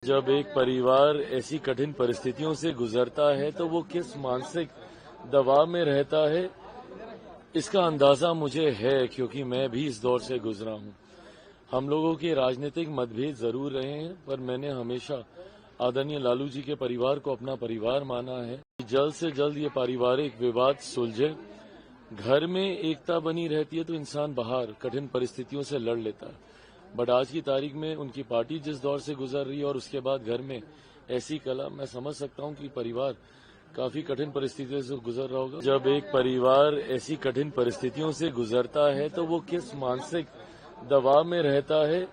जब एक परिवार ऐसी कठिन परिस्थितियों से गुजरता है तो वो किस मानसिक दबाव में रहता है, इसका अंदाजा मुझे है, क्योंकि मैं भी इस दौर से गुजरा हूं। हम लोगों के राजनीतिक मतभेद जरूर रहे हैं, पर मैंने हमेशा आदरणीय लालू जी के परिवार को अपना परिवार माना है। जल्द से जल्द ये पारिवारिक विवाद सुलझे। घर में एकता बनी रहती है तो इंसान बाहर कठिन परिस्थितियों से लड़ लेता है। बट आज की तारीख में उनकी पार्टी जिस दौर से गुजर रही है और उसके बाद घर में ऐसी कला, मैं समझ सकता हूं कि परिवार काफी कठिन परिस्थितियों से गुजर रहा होगा। जब एक परिवार ऐसी कठिन परिस्थितियों से गुजरता है तो वो किस मानसिक दबाव में रहता है,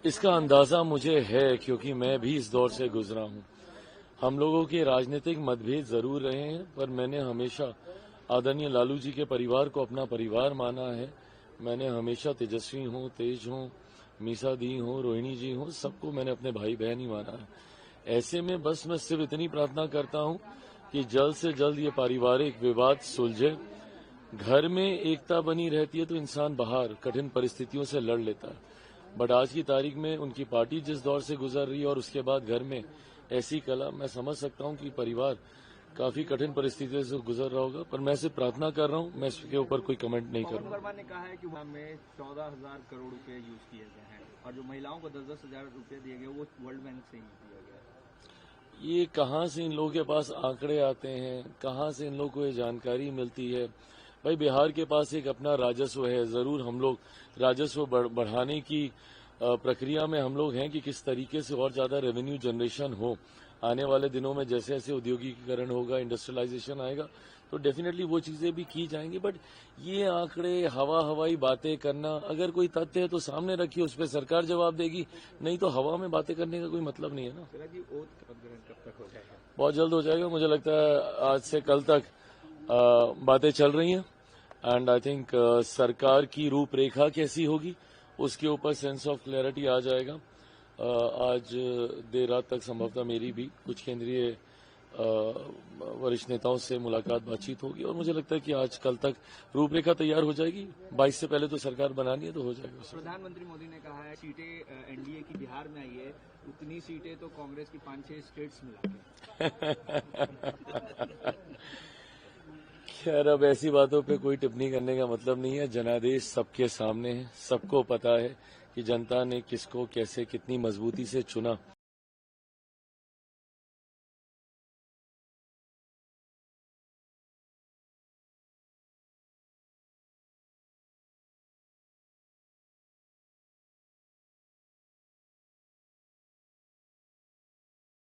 इसका अंदाजा मुझे है, क्योंकि मैं भी इस दौर से गुजरा हूं। हम लोगों के राजनीतिक मतभेद जरूर रहे हैं, पर मैंने हमेशा आदरणीय लालू जी के परिवार को अपना परिवार माना है। मैंने हमेशा तेजस्वी हों, तेज हों, मीसा दी हों, रोहिणी जी हों, सबको मैंने अपने भाई बहन ही माना है। ऐसे में बस मैं सिर्फ इतनी प्रार्थना करता हूं कि जल्द से जल्द ये पारिवारिक विवाद सुलझे। घर में एकता बनी रहती है तो इंसान बाहर कठिन परिस्थितियों से लड़ लेता है। बट आज की तारीख में उनकी पार्टी जिस दौर से गुजर रही है और उसके बाद घर में ऐसी कला, मैं समझ सकता हूं कि परिवार काफी कठिन परिस्थितियों से गुजर रहा होगा। पर मैं सिर्फ प्रार्थना कर रहा हूं, मैं इसके ऊपर कोई कमेंट नहीं करूंगा। वर्मा ने कहा है कि वहां में 14,000 करोड़ रुपए यूज किए गए हैं और जो महिलाओं को 10-10 हजार रुपए दिए गए वो वर्ल्ड बैंक से ही दिया गया है। ये कहां से इन लोगों के पास आंकड़े आते हैं, कहां से इन लोगों को ये जानकारी मिलती है? भाई, बिहार के पास एक अपना राजस्व है, जरूर हम लोग राजस्व बढ़ाने की प्रक्रिया में हम लोग हैं कि किस तरीके से और ज्यादा रेवेन्यू जनरेशन हो। आने वाले दिनों में जैसे जैसे औद्योगिकीकरण होगा, इंडस्ट्रियलाइजेशन आएगा, तो डेफिनेटली वो चीजें भी की जाएंगी। बट ये आंकड़े, हवाई बातें करना, अगर कोई तथ्य है तो सामने रखिए, उस पर सरकार जवाब देगी, नहीं तो हवा में बातें करने का कोई मतलब नहीं है ना। कब तक हो जाएगा? बहुत जल्द हो जाएगा, मुझे लगता है आज से कल तक बातें चल रही हैं। एंड आई थिंक सरकार की रूपरेखा कैसी होगी उसके ऊपर सेंस ऑफ क्लैरिटी आ जाएगा। आज देर रात तक संभवतः मेरी भी कुछ केंद्रीय वरिष्ठ नेताओं से मुलाकात, बातचीत होगी और मुझे लगता है कि आज कल तक रूपरेखा तैयार हो जाएगी। 22 से पहले तो सरकार बनानी है, तो हो जाएगा। प्रधानमंत्री मोदी ने कहा है सीटें एनडीए की बिहार में आई है, उतनी सीटें तो कांग्रेस की 5-6 स्टेट्स मिला के। खैर, अब ऐसी बातों पे कोई टिप्पणी करने का मतलब नहीं है। जनादेश सबके सामने है, सबको पता है कि जनता ने किसको कैसे कितनी मजबूती से चुना।